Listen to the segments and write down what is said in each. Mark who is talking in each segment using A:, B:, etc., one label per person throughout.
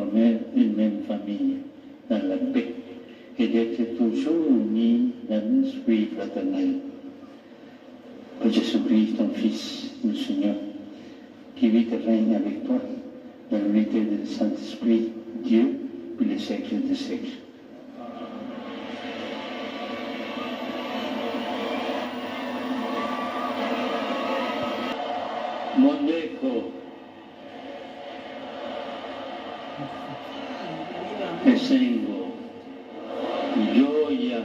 A: former une même famille dans la paix et d'être toujours unis dans l'esprit fraternel. Par Jésus-Christ, ton Fils, le Seigneur, qui vit et règne avec toi dans l'unité du Saint-Esprit, Dieu, pour les siècles des siècles. Mondeco essengo gioia,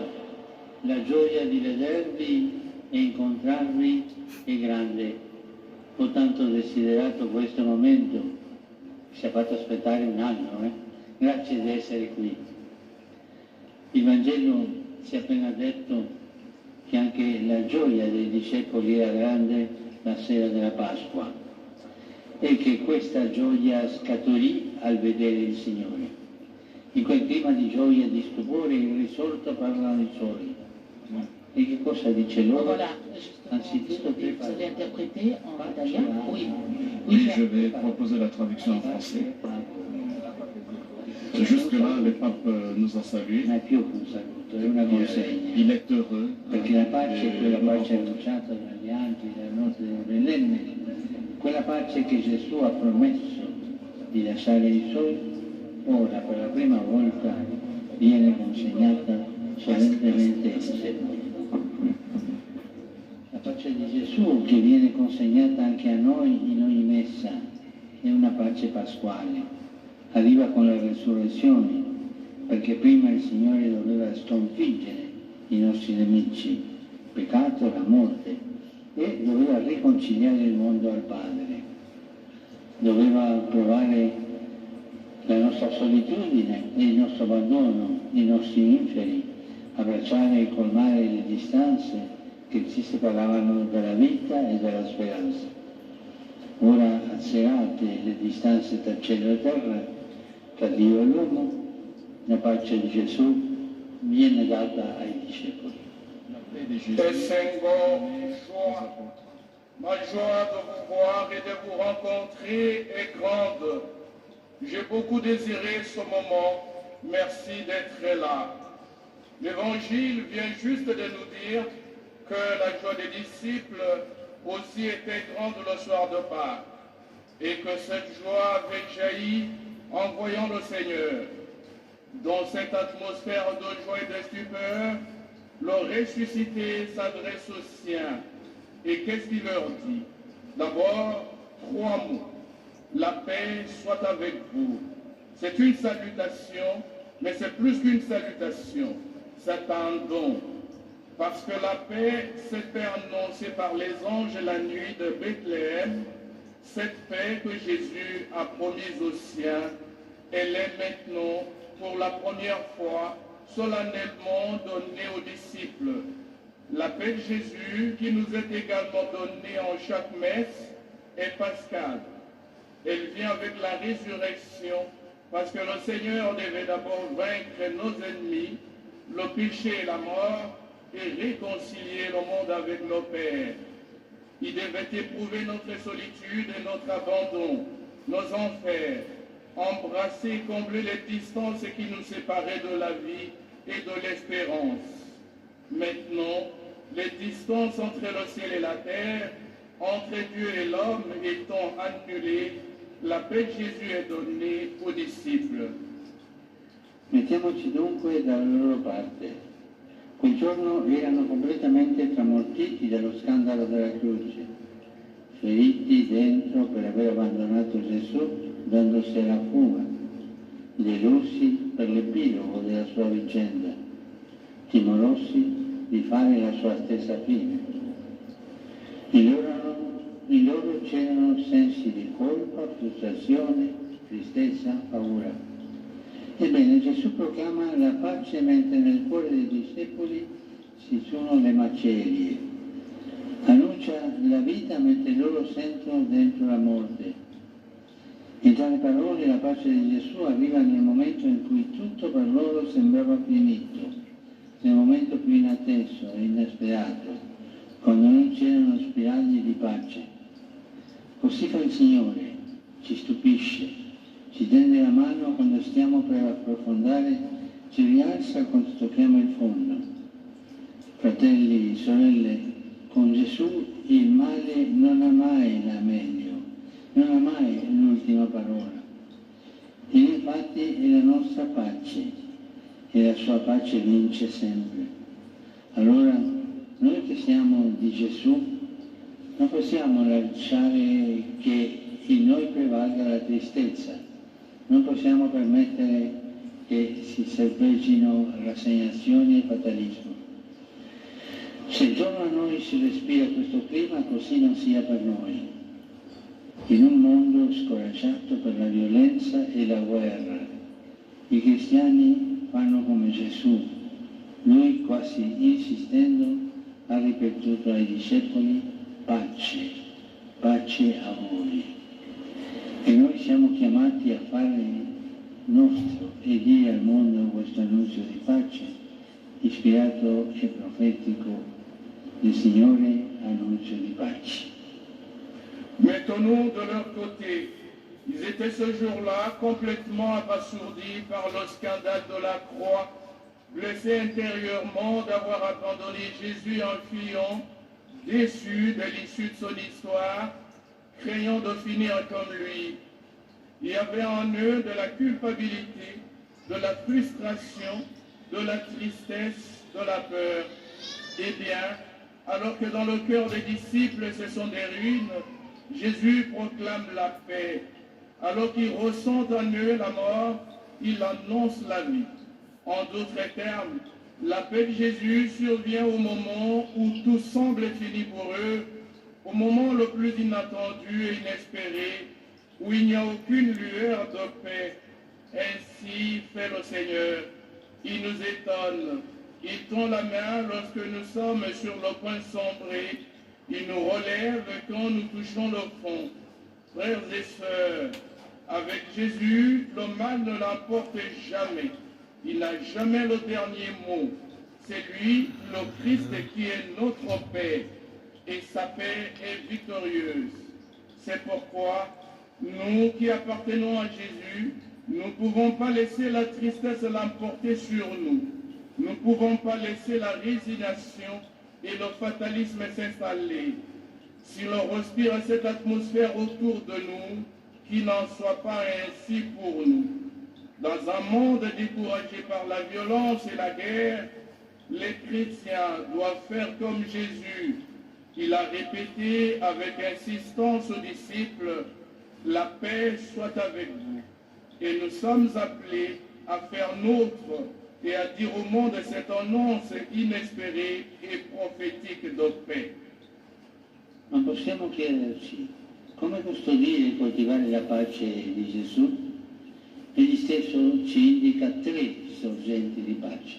A: la gioia di vedervi e incontrarvi è grande. Ho tanto desiderato questo momento, ci ha fatto aspettare un anno, Grazie di essere qui. Il Vangelo ci ha appena detto che anche la gioia dei discepoli era grande la sera della Pasqua e che questa gioia scaturì al vedere il Signore. In quel clima di gioia e di stupore il risorto parlano i soli. E che cosa dice loro?
B: Voilà,
A: Anzitutto
B: vous allez interpréter en italien? Oui.
C: Oui, je vais proposer la traduction en français. Jusque-là, le pape nous a salués.
A: Non è più un saluto, è una consegna.
C: Il est heureux.
A: Perché la pace è quella pace annunciata dagli angeli, dalla notte bellenne, quella pace che Gesù ha promesso di lasciare ai suoi, ora per la prima volta viene consegnata solennemente ai discepoli. La pace di Gesù che viene consegnata anche a noi in ogni messa è una pace pasquale. Arriva con la resurrezione, perché prima il Signore doveva sconfiggere i nostri nemici, il peccato e la morte, e doveva riconciliare il mondo al Padre. Doveva provare la nostra solitudine e il nostro abbandono, i nostri inferi, abbracciare e colmare le distanze che ci separavano dalla vita e dalla speranza. Ora azerate le distanze tra cielo e terra, tra Dio e l'uomo, la pace di Gesù viene data ai discepoli.
D: Essengo, joie, ma joie de vous voir et de vous rencontrer est grande. J'ai beaucoup désiré ce moment. Merci d'être là. L'Évangile vient juste de nous dire que la joie des disciples aussi était grande le soir de Pâques et que cette joie avait jailli en voyant le Seigneur. Dans cette atmosphère de joie et de stupeur, le ressuscité s'adresse aux siens. Et qu'est-ce qu'il leur dit? D'abord, 3 mots. La paix soit avec vous. C'est une salutation, mais c'est plus qu'une salutation. C'est un don. Parce que la paix s'était annoncée par les anges la nuit de Bethléem. Cette paix que Jésus a promise aux siens, elle est maintenant, pour la première fois, solennellement donnée aux disciples. La paix de Jésus, qui nous est également donnée en chaque messe, est pascale. Elle vient avec la résurrection, parce que le Seigneur devait d'abord vaincre nos ennemis, le péché et la mort, et réconcilier le monde avec nos pères. Il devait éprouver notre solitude et notre abandon, nos enfers, embrasser et combler les distances qui nous séparaient de la vie et de l'espérance. Maintenant, les distances entre le ciel et la terre, entre Dieu et l'homme étant annulées, la paix de Jésus est donnée aux disciples.
A: Mettiamoci dunque dalla loro parte. Quel giorno erano completamente tramortiti dallo scandalo della croce, feriti dentro per aver abbandonato Gesù dandosi alla fuga, delusi per l'epilogo della sua vicenda, timorosi di fare la sua stessa fine. In loro c'erano sensi di colpa, frustrazione, tristezza, paura. Ebbene, Gesù proclama la pace mentre nel cuore dei discepoli ci sono le macerie. Annuncia la vita mentre loro sentono dentro la morte. In tale parole la pace di Gesù arriva nel momento in cui tutto per loro sembrava finito, nel momento più inatteso e inesperato, quando non c'erano spiragli di pace. Così fa il Signore, ci stupisce, ci tende la mano quando stiamo per approfondire, ci rialza quando tocchiamo il fondo. Fratelli, sorelle, con Gesù il male non ha mai la meglio, non ha mai l'ultima parola. E infatti è la nostra pace e la sua pace vince sempre. Allora, noi che siamo di Gesù, non possiamo lasciare che in noi prevalga la tristezza, non possiamo permettere che si serpeggino rassegnazioni e fatalismo. Se intorno a noi si respira questo clima, così non sia per noi. In un mondo scoraggiato per la violenza e la guerra, i cristiani fanno come Gesù. Lui, quasi insistendo, ha ripetuto ai discepoli: pace, pace a voi. E noi siamo chiamati a fare nostro e dire al mondo questo annuncio di pace, ispirato e profetico del Signore, annuncio di pace.
D: Mettons-nous de leur côté. Ils étaient ce jour-là complètement abasourdis par le scandale de la croix, blessés intérieurement d'avoir abandonné Jésus en fuyant, déçus de l'issue de son histoire, craignant de finir comme lui. Il y avait en eux de la culpabilité, de la frustration, de la tristesse, de la peur. Eh bien, alors que dans le cœur des disciples ce sont des ruines, Jésus proclame la paix. Alors qu'ils ressentent en eux la mort, il annonce la vie. En d'autres termes, la paix de Jésus survient au moment où tout semble fini pour eux, au moment le plus inattendu et inespéré, où il n'y a aucune lueur de paix. Ainsi fait le Seigneur. Il nous étonne. Il tend la main lorsque nous sommes sur le point de sombrer. Il nous relève quand nous touchons le fond. Frères et sœurs, avec Jésus, le mal ne l'emporte jamais. Il n'a jamais le dernier mot. C'est lui, le Christ, qui est notre paix. Et sa paix est victorieuse. C'est pourquoi, nous qui appartenons à Jésus, nous ne pouvons pas laisser la tristesse l'emporter sur nous. Nous ne pouvons pas laisser la résignation et le fatalisme s'installer. Si l'on respire cette atmosphère autour de nous, qu'il n'en soit pas ainsi pour nous. Dans un monde découragé par la violence et la guerre, les chrétiens doivent faire comme Jésus. Il a répété avec insistance aux disciples: la paix soit avec vous. Et nous sommes appelés à faire nôtre e a dire au monde cette annonce inespérée e profetica di pace.
A: Ma possiamo chiederci come custodire e coltivare la pace di Gesù? Egli stesso ci indica tre sorgenti di pace,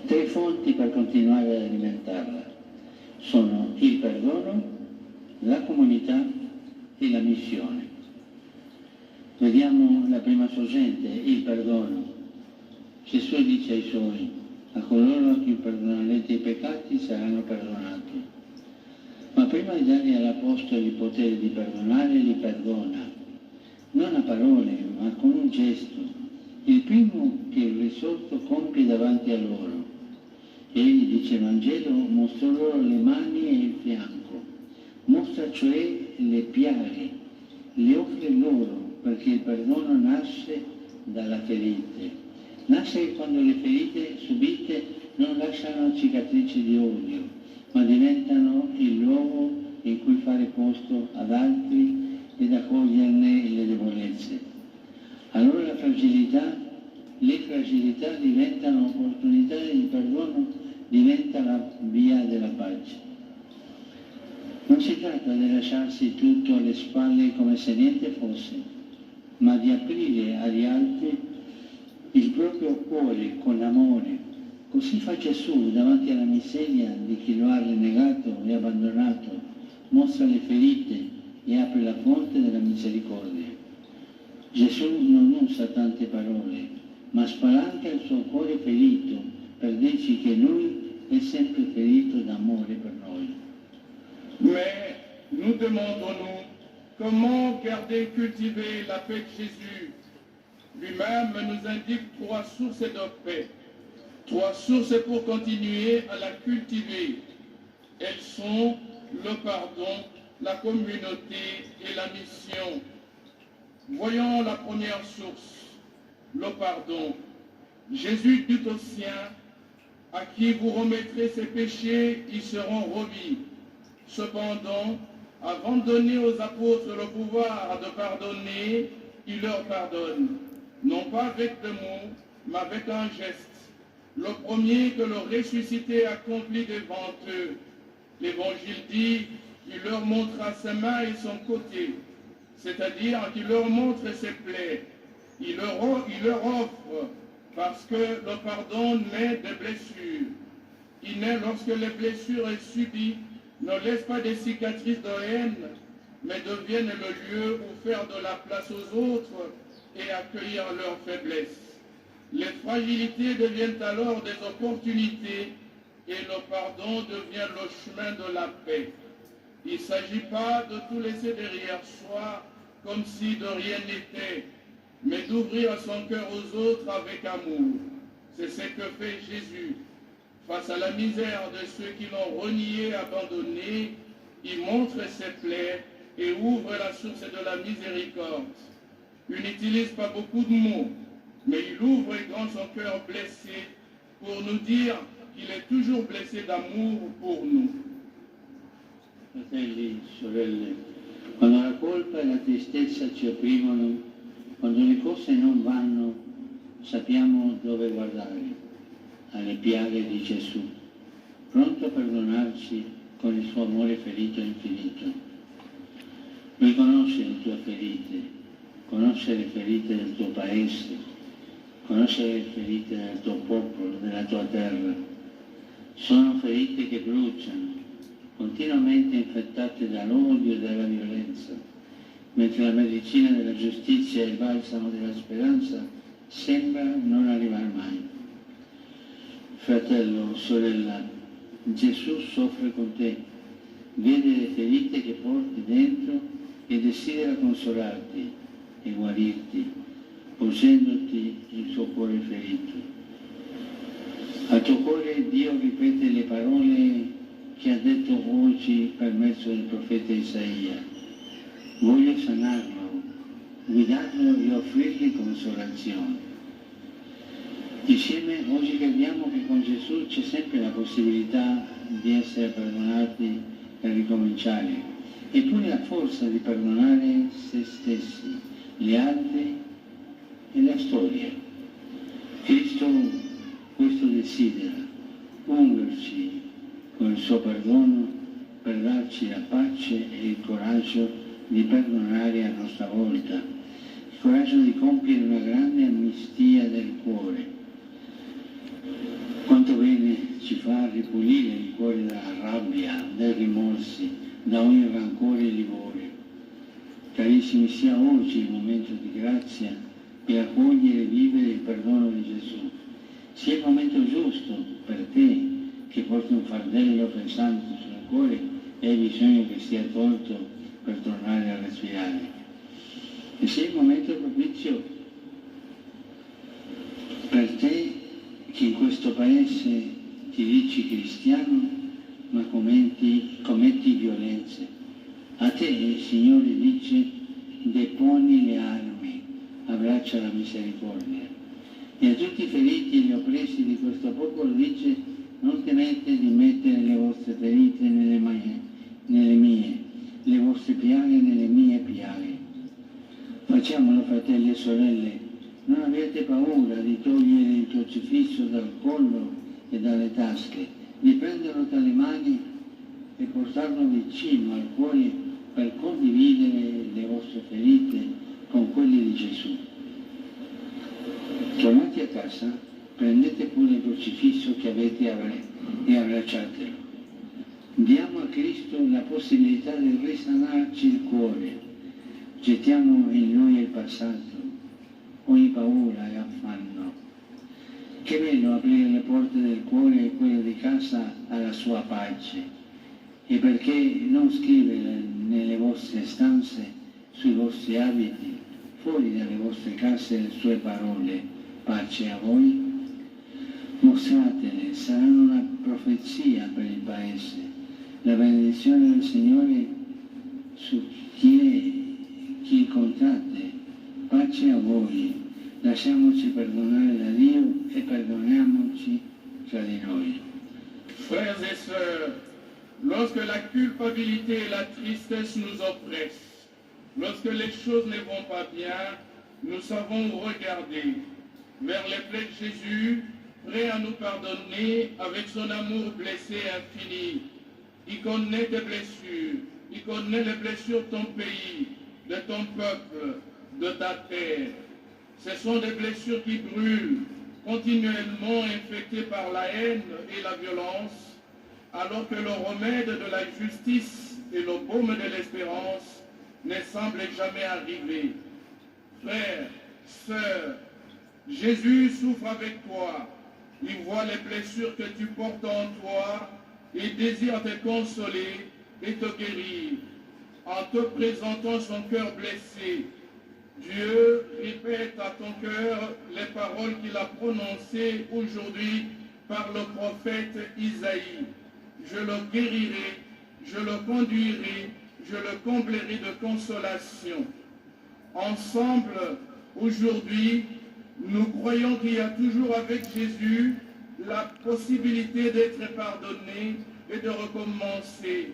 A: tre fonti per continuare ad alimentarla. Sono il perdono, la comunità e la missione. Vediamo la prima sorgente, il perdono. Gesù dice ai suoi: a coloro a cui perdonerete i peccati saranno perdonati. Ma prima di dargli all'Apostolo il potere di perdonare, li perdona. Non a parole, ma con un gesto. Il primo che il risorto compie davanti a loro. Egli, dice il Vangelo, mostra loro le mani e il fianco. Mostra cioè le piaghe, le offre loro, perché il perdono nasce dalla ferite. Nasce quando le ferite subite non lasciano cicatrici di odio, ma diventano il luogo in cui fare posto ad altri ed accoglierne le debolezze. Allora le fragilità diventano opportunità e il perdono diventa la via della pace. Non si tratta di lasciarsi tutto alle spalle come se niente fosse, ma di aprire agli altri il proprio cuore con amore. Così fa Gesù davanti alla miseria di chi lo ha rinnegato e abbandonato, mostra le ferite e apre la fonte della misericordia. Gesù non usa tante parole, ma spalanca il suo cuore ferito per dirci che Lui è sempre ferito d'amore per noi.
D: Mais nous demandons-nous, Comment garder et cultiver la paix de Jésus? Lui-même nous indique 3 sources de paix. 3 sources pour continuer à la cultiver. Elles sont le pardon, la communauté et la mission. Voyons la première source, le pardon. Jésus dit aux siens, à qui vous remettrez ses péchés, ils seront remis. Cependant, avant de donner aux apôtres le pouvoir de pardonner, il leur pardonne, non pas avec des mots, mais avec un geste. Le premier que le ressuscité accomplit devant eux. L'Évangile dit, il leur montra ses mains et son côté, c'est-à-dire qu'il leur montre ses plaies. Il leur offre, parce que le pardon naît de blessures. Il naît lorsque les blessures subies ne laissent pas des cicatrices de haine, mais deviennent le lieu où faire de la place aux autres et accueillir leurs faiblesses. Les fragilités deviennent alors des opportunités et le pardon devient le chemin de la paix. Il ne s'agit pas de tout laisser derrière soi comme si de rien n'était, mais d'ouvrir son cœur aux autres avec amour. C'est ce que fait Jésus. Face à la misère de ceux qui l'ont renié, abandonné, il montre ses plaies et ouvre la source de la miséricorde. Il n'utilise pas beaucoup de mots, mais il ouvre grand son cœur blessé pour nous dire qu'il est toujours blessé d'amour pour nous.
A: Fratelli, sorelle, quando la colpa e la tristezza ci opprimono, quando le cose non vanno, sappiamo dove guardare, alle piaghe di Gesù, pronto a perdonarci con il suo amore ferito e infinito. Lui conosce le tue ferite, conosce le ferite del tuo paese, conosce le ferite del tuo popolo, della tua terra. Sono ferite che bruciano, continuamente infettate dall'odio e dalla violenza, mentre la medicina della giustizia e il balsamo della speranza sembra non arrivare mai. Fratello, sorella, Gesù soffre con te, vede le ferite che porti dentro e desidera consolarti e guarirti, posendoti il suo cuore ferito. Al tuo cuore Dio ripete le parole che ha detto oggi per mezzo del profeta Isaia. Voglio sanarlo, guidarlo e offrirgli consolazione. Insieme oggi crediamo che con Gesù c'è sempre la possibilità di essere perdonati e ricominciare, e pure la forza di perdonare se stessi, gli altri e la storia. Cristo questo desidera, ungerci con il suo perdono per darci la pace e il coraggio di perdonare a nostra volta, il coraggio di compiere una grande amnistia del cuore. Quanto bene ci fa ripulire il cuore dalla rabbia, dai rimorsi, da ogni rancore e livore. Carissimi, sia oggi il momento di grazia per accogliere e vivere il perdono di Gesù. Sia il momento giusto per te che porti un fardello pesante sul cuore e hai bisogno che sia tolto per tornare a respirare. E sia il momento propizio per te che in questo paese ti dici cristiano ma commetti violenze. A te il Signore dice: deponi le armi, abbraccia la misericordia. E a tutti i feriti e gli oppressi di questo popolo dice: non temete di mettere le vostre ferite nelle mie, le vostre piaghe nelle mie piaghe. Facciamolo, fratelli e sorelle, non abbiate paura di togliere il crocifisso dal collo e dalle tasche, di prenderlo tra le mani e portarlo vicino al cuore per condividere le vostre ferite con quelle di Gesù. Tornati a casa, prendete pure il crocifisso che avete e abbracciatelo. Diamo a Cristo la possibilità di risanarci il cuore. Gettiamo in Lui il passato, ogni paura e affanno. Che bello aprire le porte del cuore e quelle di casa alla sua pace. E perché non scrivere nelle vostre stanze sui vostri abiti, fuori dalle vostre case le sue parole, pace a voi. Mostratele, saranno una profezia per il Paese. La benedizione del Signore su chi incontrate. Pace a voi. Lasciamoci perdonare da Dio e perdoniamoci tra di noi.
D: Frères et sœurs, lorsque la culpabilité et la tristesse nous oppressent, lorsque les choses ne vont pas bien, nous savons regarder vers les plaies de Jésus, prêt à nous pardonner avec son amour blessé et infini. Il connaît tes blessures, il connaît les blessures de ton pays, de ton peuple, de ta terre. Ce sont des blessures qui brûlent, continuellement infectées par la haine et la violence, alors que le remède de la justice et le baume de l'espérance ne semblent jamais arriver. Frères, sœurs, Jésus souffre avec toi. Il voit les blessures que tu portes en toi et désire te consoler et te guérir. En te présentant son cœur blessé, Dieu répète à ton cœur les paroles qu'il a prononcées aujourd'hui par le prophète Isaïe. Je le guérirai, je le conduirai, je le comblerai de consolation. Ensemble, aujourd'hui, nous croyons qu'il y a toujours avec Jésus la possibilité d'être pardonné et de recommencer,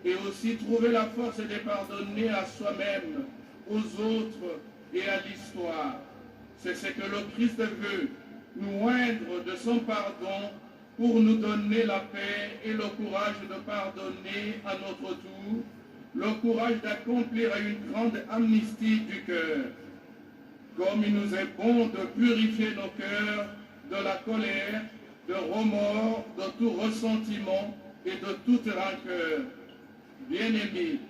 D: et aussi trouver la force de pardonner à soi-même, aux autres et à l'histoire. C'est ce que le Christ veut, nous oindre de son pardon pour nous donner la paix et le courage de pardonner à notre tour, le courage d'accomplir une grande amnistie du cœur. Comme il nous est bon de purifier nos cœurs de la colère, de remords, de tout ressentiment et de toute rancœur. Bien-aimés,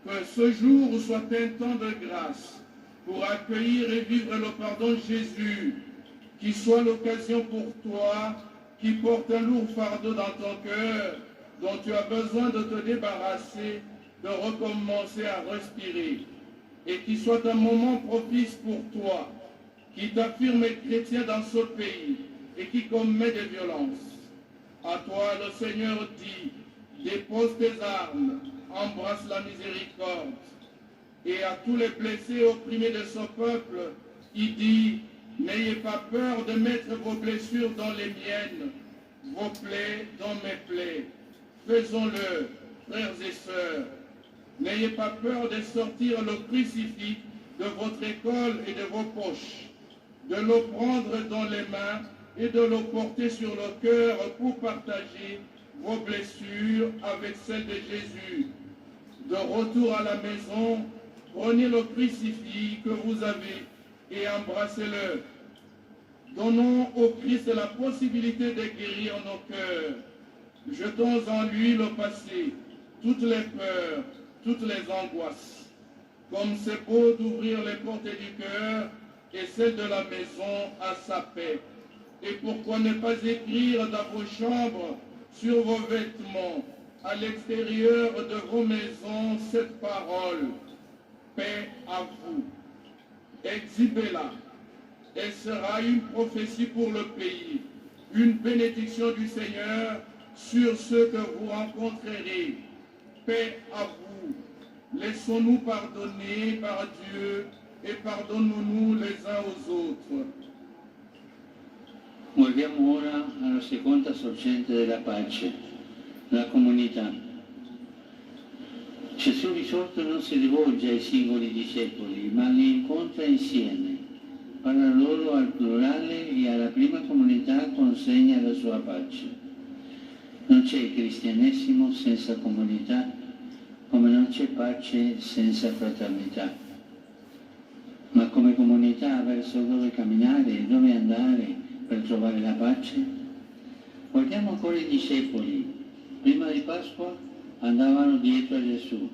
D: que ce jour soit un temps de grâce pour accueillir et vivre le pardon de Jésus, qui soit l'occasion pour toi qui porte un lourd fardeau dans ton cœur, dont tu as besoin de te débarrasser, de recommencer à respirer, et qui soit un moment propice pour toi, qui t'affirme chrétien dans ce pays et qui commet des violences. À toi, le Seigneur dit, dépose tes armes, embrasse la miséricorde. Et à tous les blessés et opprimés de ce peuple, il dit, n'ayez pas peur de mettre vos blessures dans les miennes, vos plaies dans mes plaies. Faisons-le, frères et sœurs. N'ayez pas peur de sortir le crucifix de votre école et de vos poches, de le prendre dans les mains et de le porter sur le cœur pour partager vos blessures avec celles de Jésus. De retour à la maison, prenez le crucifix que vous avez et embrassez-le. Donnons au Christ la possibilité de guérir nos cœurs. Jetons en lui le passé, toutes les peurs, toutes les angoisses. Comme c'est beau d'ouvrir les portes du cœur et celles de la maison à sa paix. Et pourquoi ne pas écrire dans vos chambres, sur vos vêtements, à l'extérieur de vos maisons, cette parole, paix à vous. Exhibez-la. Elle sera une prophétie pour le pays, une bénédiction du Seigneur sur ceux que vous rencontrerez. Paix à vous. Laissons-nous pardonner par Dieu e pardonnu les uns aux autres.
A: Guardiamo ora alla seconda sorgente della pace, la comunità. Gesù risorto non si rivolge ai singoli discepoli, ma li incontra insieme. Parla loro al plurale e alla prima comunità consegna la sua pace. Non c'è cristianesimo senza comunità, come non c'è pace senza fraternità. Ma come comunità verso dove camminare e dove andare per trovare la pace? Guardiamo ancora i discepoli. Prima di Pasqua andavano dietro a Gesù,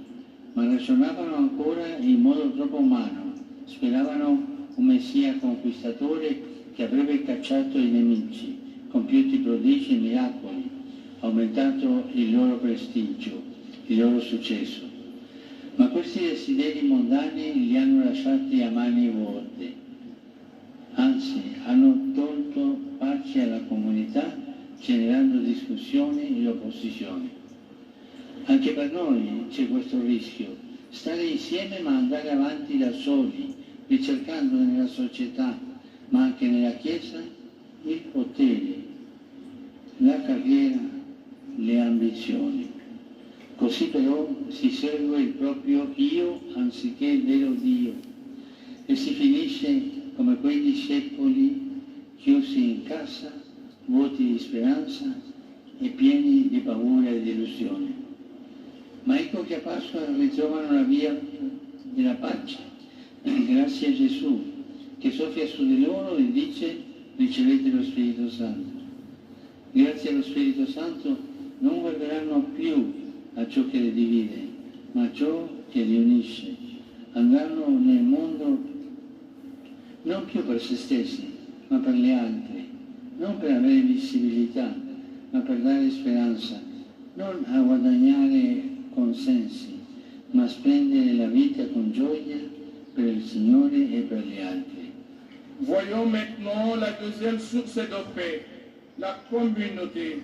A: ma ragionavano ancora in modo troppo umano. Speravano un Messia conquistatore che avrebbe cacciato i nemici, compiuto prodigi e miracoli, aumentato il loro prestigio, il loro successo. Ma questi desideri mondani li hanno lasciati a mani vuote, anzi hanno tolto pace alla comunità generando discussioni e opposizioni. Anche per noi c'è questo rischio, stare insieme ma andare avanti da soli, ricercando nella società, ma anche nella Chiesa, il potere, la carriera, le ambizioni. Così però si segue il proprio io anziché il vero Dio e si finisce come quei discepoli chiusi in casa, vuoti di speranza e pieni di paura e di illusione. Ma ecco che a Pasqua ritrovano la via della pace, grazie a Gesù, che soffia su di loro e dice: ricevete lo Spirito Santo. Grazie allo Spirito Santo non guarderanno più a ciò che li divide, ma a ciò che li unisce. Andranno nel mondo non più per se stessi, ma per gli altri, non per avere visibilità, ma per dare speranza, non a guadagnare consensi, ma a spendere la vita con gioia per il Signore e per gli altri.
D: Voyons maintenant la deuxième source de paix, la communauté.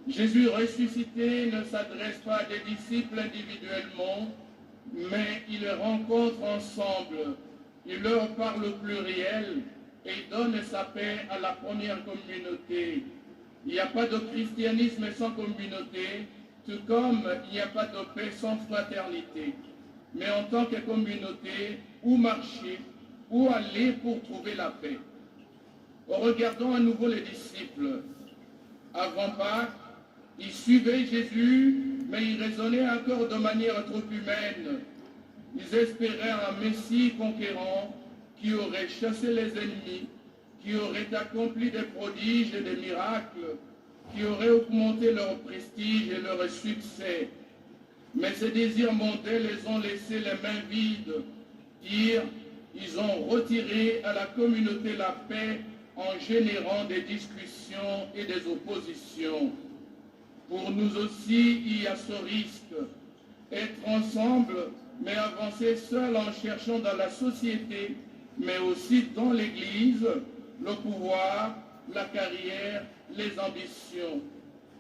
D: Jésus ressuscité ne s'adresse pas à des disciples individuellement, mais il les rencontre ensemble. Il leur parle au pluriel et il donne sa paix à la première communauté. Il n'y a pas de christianisme sans communauté, tout comme il n'y a pas de paix sans fraternité. Mais en tant que communauté, où marcher, où aller pour trouver la paix? Regardons à nouveau les disciples. Avant Pâques, ils suivaient Jésus, mais ils raisonnaient encore de manière trop humaine. Ils espéraient un Messie conquérant qui aurait chassé les ennemis, qui aurait accompli des prodiges et des miracles, qui aurait augmenté leur prestige et leur succès. Mais ces désirs mondains les ont laissés les mains vides. Ils ont retiré à la communauté la paix en générant des discussions et des oppositions. Pour nous aussi, il y a ce risque. Être ensemble, mais avancer seul en cherchant dans la société, mais aussi dans l'Église, le pouvoir, la carrière, les ambitions.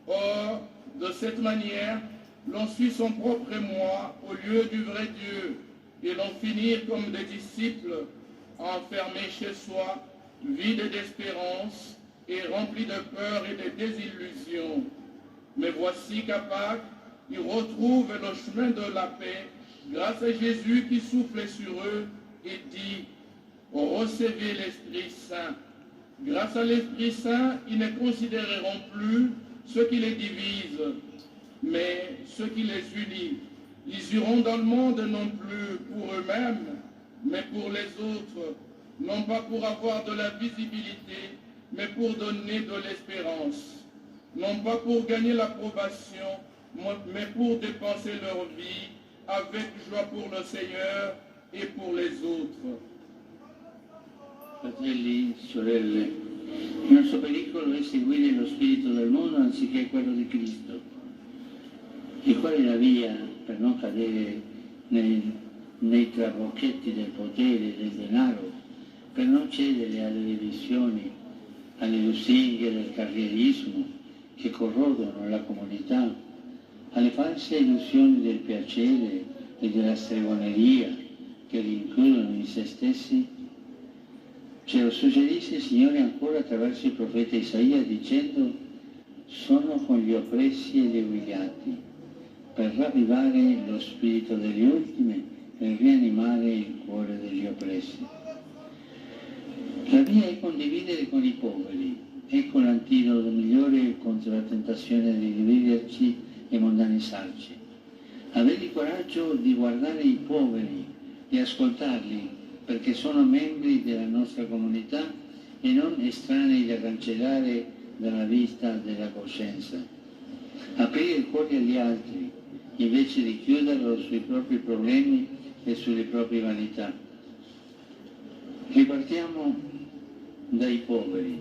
D: Or, de cette manière, l'on suit son propre moi au lieu du vrai Dieu, et l'on finit comme des disciples, enfermés chez soi, vides d'espérance et remplis de peur et de désillusions. Mais voici qu'à Pâques, ils retrouvent le chemin de la paix grâce à Jésus qui souffle sur eux et dit: recevez l'Esprit Saint. Grâce à l'Esprit Saint, ils ne considéreront plus ce qui les divise, mais ce qui les unit. Ils iront dans le monde non plus pour eux-mêmes, mais pour les autres, non pas pour avoir de la visibilité, mais pour donner de l'espérance. Non pas pour gagner l'approbation, mais pour dépenser leur vie avec joie pour le Seigneur et pour les autres.
A: Fratelli, sorelle, il nostro pericolo è seguire lo spirito del mondo anziché quello di Cristo. E qual è la via per non cadere nei trabocchetti del potere e del denaro, per non cedere alle divisioni, alle lusinghe del carrierismo che corrodono la comunità, alle false illusioni del piacere e della stregoneria che rinchiudono in se stessi? Ce lo suggerisce il Signore ancora attraverso il profeta Isaia dicendo: sono con gli oppressi e gli umiliati, per ravvivare lo spirito degli ultimi e rianimare il cuore degli oppressi. La via è condividere con i poveri, ecco l'antidoto migliore contro la tentazione di dividerci e mondanizzarci. Avere il coraggio di guardare i poveri e ascoltarli, perché sono membri della nostra comunità e non estranei da cancellare dalla vista della coscienza. Aprire il cuore agli altri, invece di chiuderlo sui propri problemi e sulle proprie vanità. Ripartiamo dai poveri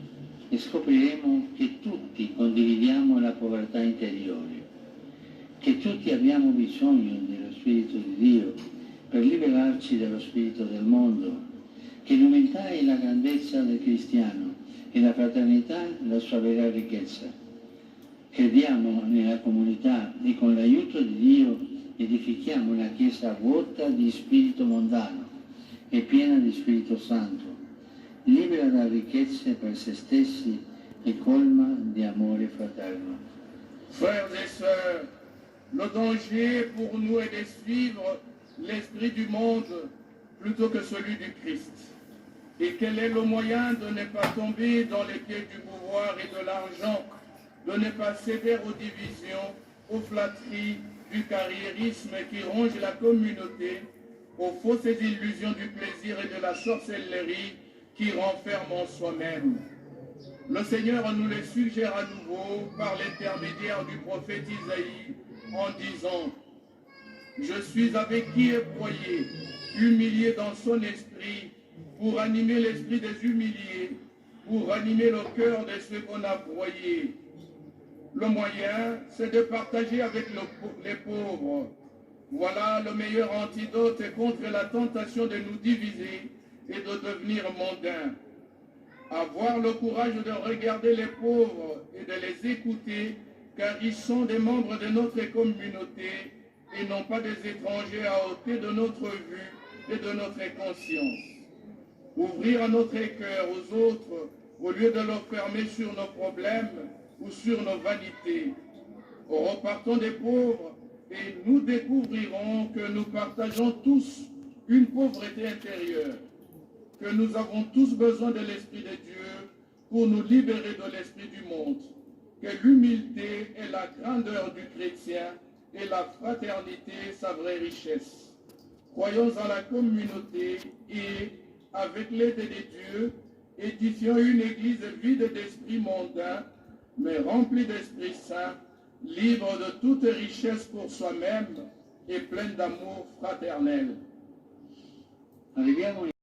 A: e scopriremo che tutti condividiamo la povertà interiore, che tutti abbiamo bisogno dello Spirito di Dio per liberarci dallo spirito del mondo, che l'umiltà è la grandezza del cristiano e la fraternità la sua vera ricchezza. Crediamo nella comunità e con l'aiuto di Dio edifichiamo una Chiesa vuota di spirito mondano e piena di Spirito Santo, libera da ricchezze per se stessi e colma di amore fraterno.
D: Frères et sœurs, le danger pour nous est de suivre l'esprit du monde plutôt que celui du Christ. Et quel est le moyen de ne pas tomber dans les pieds du pouvoir et de l'argent, de ne pas céder aux divisions, aux flatteries, du carriérisme qui ronge la communauté, aux fausses illusions du plaisir et de la sorcellerie qui renferment en soi-même. Le Seigneur nous le suggère à nouveau par l'intermédiaire du prophète Isaïe en disant « Je suis avec qui est broyé, humilié dans son esprit, pour animer l'esprit des humiliés, pour animer le cœur de ceux qu'on a broyés. » Le moyen, c'est de partager avec les pauvres. Voilà le meilleur antidote contre la tentation de nous diviser et de devenir mondains. Avoir le courage de regarder les pauvres et de les écouter, car ils sont des membres de notre communauté et non pas des étrangers à ôter de notre vue et de notre conscience. Ouvrir notre cœur aux autres au lieu de le fermer sur nos problèmes ou sur nos vanités. Repartons des pauvres et nous découvrirons que nous partageons tous une pauvreté intérieure, que nous avons tous besoin de l'Esprit de Dieu pour nous libérer de l'esprit du monde, que l'humilité est la grandeur du chrétien et la fraternité sa vraie richesse. Croyons en la communauté et, avec l'aide de Dieu, édifions une église vide d'esprit mondain, mais remplie d'Esprit Saint, libre de toute richesse pour soi-même et pleine d'amour fraternel.
A: Arriviamo